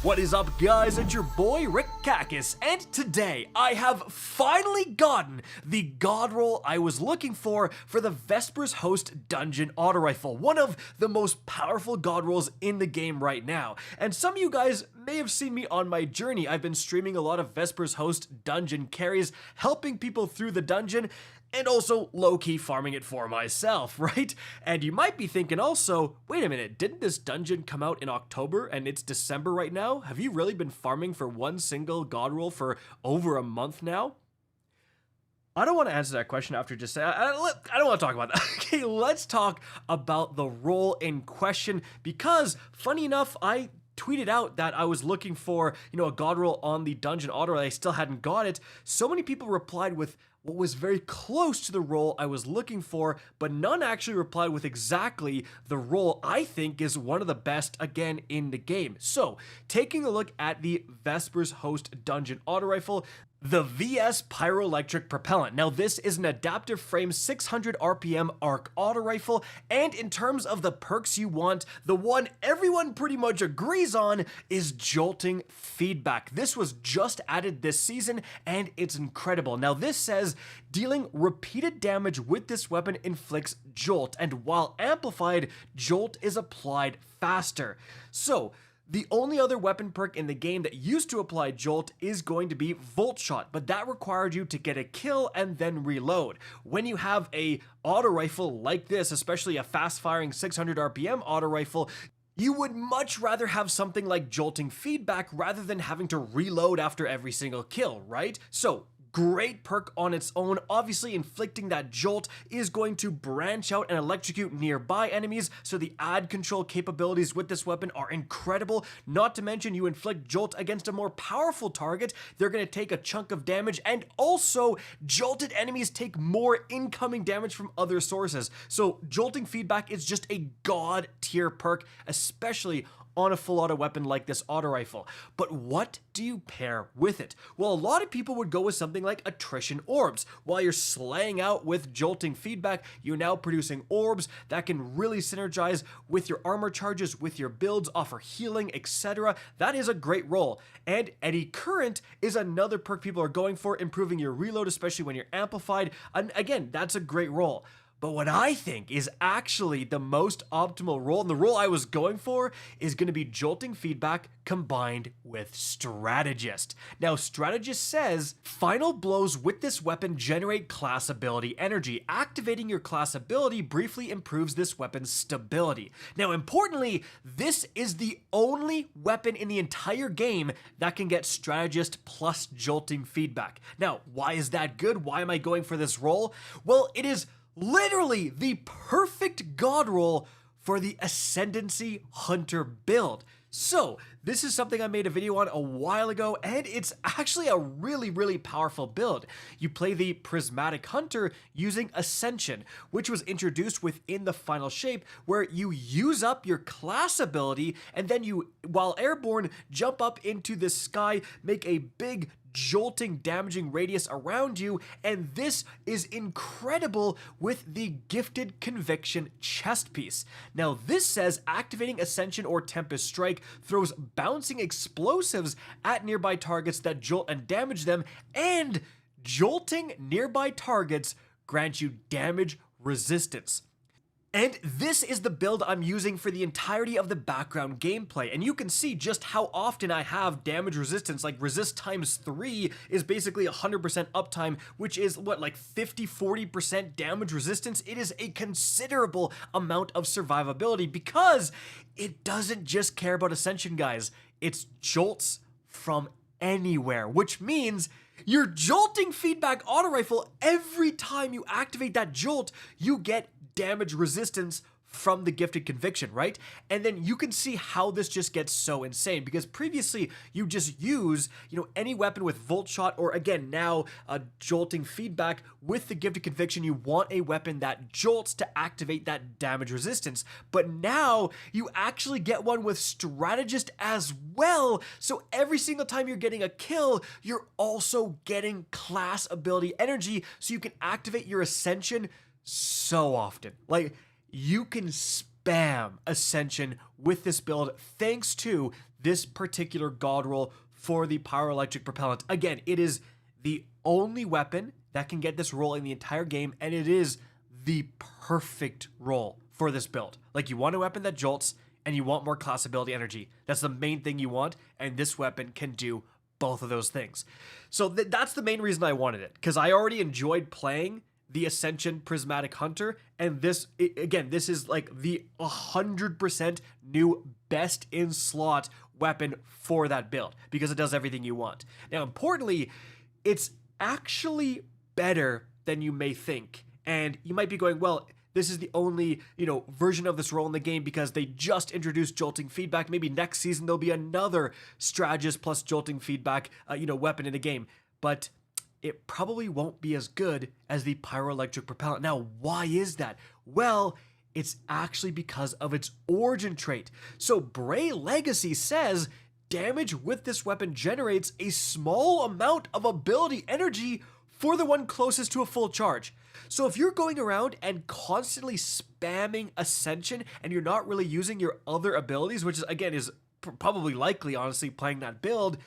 What is up, guys? It's your boy Rick Kakis, and today I have finally gotten the God Roll I was looking for the Vesper's Host Dungeon Auto Rifle, one of the most powerful God Rolls in the game right now. And some of you guys may have seen me on my journey. I've been streaming a lot of Vesper's Host dungeon carries, helping people through the dungeon, and also low-key farming it for myself, right? And you might be thinking also, wait a minute, didn't this dungeon come out in October and it's December right now? Have you really been farming for one single God Roll for over a month now? I don't want to answer that question after just saying, I don't want to talk about that. Okay, let's talk about the roll in question, because funny enough, I tweeted out that I was looking for, a God Roll on the dungeon auto roll. I still hadn't got it. So many people replied with what was very close to the roll I was looking for, but none actually replied with exactly the roll I think is one of the best, again, in the game. So, taking a look at the Vesper's Host Dungeon Auto Rifle, the VS Pyroelectric Propellant. Now, this is an adaptive frame 600 RPM arc auto rifle, and in terms of the perks you want, the one everyone pretty much agrees on is jolting feedback. This was just added this season, and it's incredible. Now, this says dealing repeated damage with this weapon inflicts jolt, and while amplified, jolt is applied faster. So, the only other weapon perk in the game that used to apply jolt is going to be Volt Shot, but that required you to get a kill and then reload. When you have a auto rifle like this, especially a fast-firing 600 RPM auto rifle, you would much rather have something like jolting feedback rather than having to reload after every single kill, right? So, great perk on its own. Obviously, inflicting that jolt is going to branch out and electrocute nearby enemies, so the ad control capabilities with this weapon are incredible. Not to mention, you inflict jolt against a more powerful target, they're going to take a chunk of damage, and also jolted enemies take more incoming damage from other sources. So jolting feedback is just a god tier perk, especially on a full auto weapon like this auto rifle. But what do you pair with it? Well, a lot of people would go with something like attrition orbs. While you're slaying out with jolting feedback, you're now producing orbs that can really synergize with your armor charges, with your builds, offer healing, etc. That is a great roll. And Eddy Current is another perk people are going for, improving your reload, especially when you're amplified. And again, that's a great roll. But what I think is actually the most optimal roll, and the roll I was going for, is going to be jolting feedback combined with strategist. Now, strategist says final blows with this weapon generate class ability energy. Activating your class ability briefly improves this weapon's stability. Now, importantly, this is the only weapon in the entire game that can get strategist plus jolting feedback. Now, why is that good? Why am I going for this roll? Well, it is literally the perfect God Roll for the Ascendancy Hunter build. So, this is something I made a video on a while ago, and it's actually a really powerful build. You play the Prismatic Hunter using Ascension, which was introduced within the final shape, where you use up your class ability, and then you, while airborne, jump up into the sky, make a big jolting damaging radius around you, and this is incredible with the Gifted Conviction chest piece. Now, this says activating Ascension or Tempest Strike throws bouncing explosives at nearby targets that jolt and damage them, and jolting nearby targets grants you damage resistance. And this is the build I'm using for the entirety of the background gameplay, and you can see just how often I have damage resistance. Like resist times 3 is basically 100% uptime, which is what, like 50-40% damage resistance. It is a considerable amount of survivability because it doesn't just care about Ascension, guys. It's jolts from anywhere, which means your jolting feedback auto rifle, every time you activate that jolt, you get damage resistance from the Gifted Conviction, right? And then you can see how this just gets so insane, because previously you just use, any weapon with Volt Shot, or again, now jolting feedback. With the Gifted Conviction, you want a weapon that jolts to activate that damage resistance. But now you actually get one with Strategist as well. So every single time you're getting a kill, you're also getting class ability energy, so you can activate your Ascension so often. Like, you can spam Ascension with this build thanks to this particular God Roll for the Pyroelectric Propellant. Again, it is the only weapon that can get this roll in the entire game, and it is the perfect roll for this build. Like, you want a weapon that jolts, and you want more class ability energy. That's the main thing you want, and this weapon can do both of those things. So that's the main reason I wanted it, because I already enjoyed playing the Ascension Prismatic Hunter, and this is like the 100% new best in slot weapon for that build, because it does everything you want. Now, importantly, it's actually better than you may think, and you might be going, well, this is the only, version of this roll in the game because they just introduced jolting feedback. Maybe next season there'll be another Strategist plus jolting feedback, weapon in the game. But it probably won't be as good as the Pyroelectric Propellant. Now, why is that? Well, it's actually because of its origin trait. So Bray Legacy says damage with this weapon generates a small amount of ability energy for the one closest to a full charge. So if you're going around and constantly spamming Ascension and you're not really using your other abilities, which is, again, is probably likely, honestly, playing that build,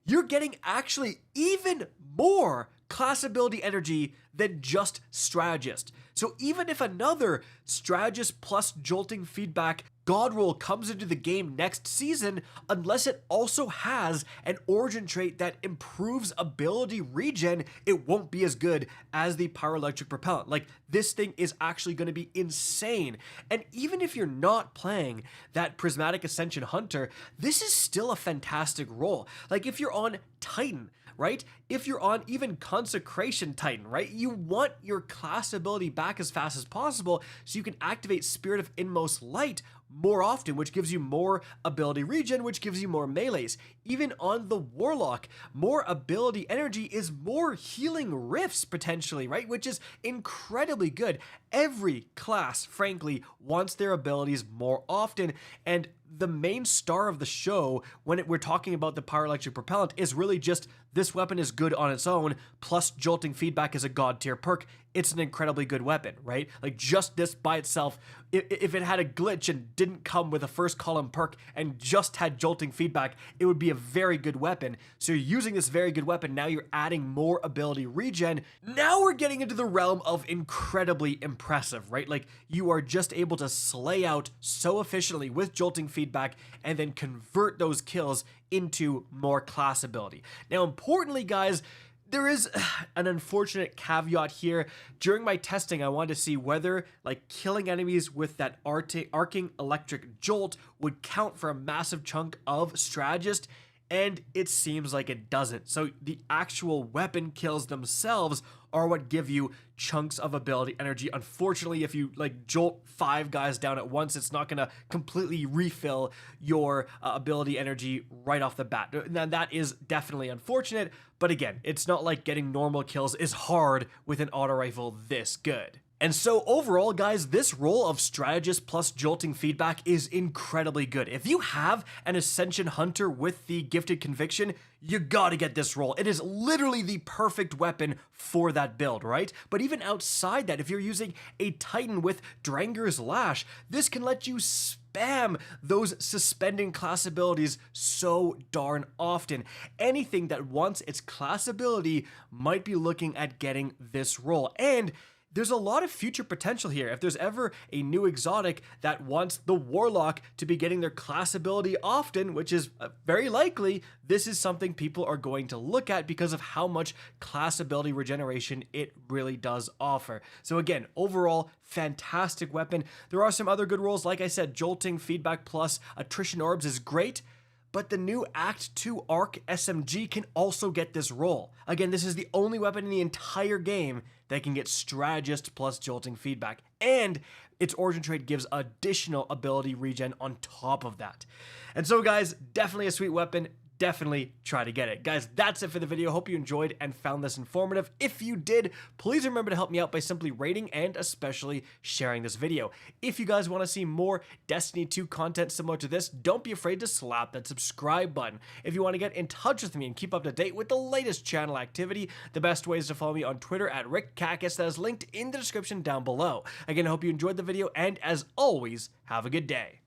you're getting actually even more class ability energy than just Strategist. So even if another Strategist plus jolting feedback God Roll comes into the game next season, unless it also has an origin trait that improves ability regen, it won't be as good as the Pyroelectric Propellant. Like, this thing is actually going to be insane. And even if you're not playing that Prismatic Ascension Hunter, this is still a fantastic roll. Like, if you're on Titan, right? If you're on even Consecration Titan, right? You want your class ability back as fast as possible so you can activate Spirit of Inmost Light more often, which gives you more ability regen, which gives you more melees. Even on the Warlock, more ability energy is more healing rifts potentially, right? Which is incredibly good. Every class, frankly, wants their abilities more often, and the main star of the show when we're talking about the Pyroelectric Propellant is really just this weapon is good on its own, plus jolting feedback is a god tier perk. It's an incredibly good weapon, right? Like, just this by itself, if it had a glitch and didn't come with a first column perk and just had jolting feedback, it would be a very good weapon. So you're using this very good weapon, now you're adding more ability regen. Now we're getting into the realm of incredibly impressive, right? Like, you are just able to slay out so efficiently with jolting feedback and then convert those kills into more class ability. Now, importantly, guys, there is an unfortunate caveat here. During my testing, I wanted to see whether, like, killing enemies with that arcing electric jolt would count for a massive chunk of Strategist, and it seems like it doesn't. So the actual weapon kills themselves are what give you chunks of ability energy. Unfortunately, if you like jolt 5 guys down at once, it's not gonna completely refill your ability energy right off the bat. Now that is definitely unfortunate, but again, it's not like getting normal kills is hard with an auto rifle this good. And so overall, guys, this roll of Strategist plus jolting feedback is incredibly good. If you have an Ascension Hunter with the Gifted Conviction, you gotta get this roll. It is literally the perfect weapon for that build, right? But even outside that, if you're using a Titan with Dranger's Lash, this can let you spam those suspending class abilities so darn often. Anything that wants its class ability might be looking at getting this roll. And there's a lot of future potential here. If there's ever a new exotic that wants the Warlock to be getting their class ability often, which is very likely, this is something people are going to look at because of how much class ability regeneration it really does offer. So again, overall, fantastic weapon. There are some other good rolls. Like I said, jolting, feedback plus attrition orbs is great, but the new Act 2 Arc SMG can also get this roll. Again, this is the only weapon in the entire game that can get Strategist plus jolting feedback, and its origin trait gives additional ability regen on top of that. And so guys, definitely a sweet weapon. Definitely try to get it. Guys, that's it for the video. Hope you enjoyed and found this informative. If you did, please remember to help me out by simply rating and especially sharing this video. If you guys want to see more Destiny 2 content similar to this, don't be afraid to slap that subscribe button. If you want to get in touch with me and keep up to date with the latest channel activity, the best way is to follow me on Twitter at RickCacus. That is linked in the description down below. Again, I hope you enjoyed the video, and as always, have a good day.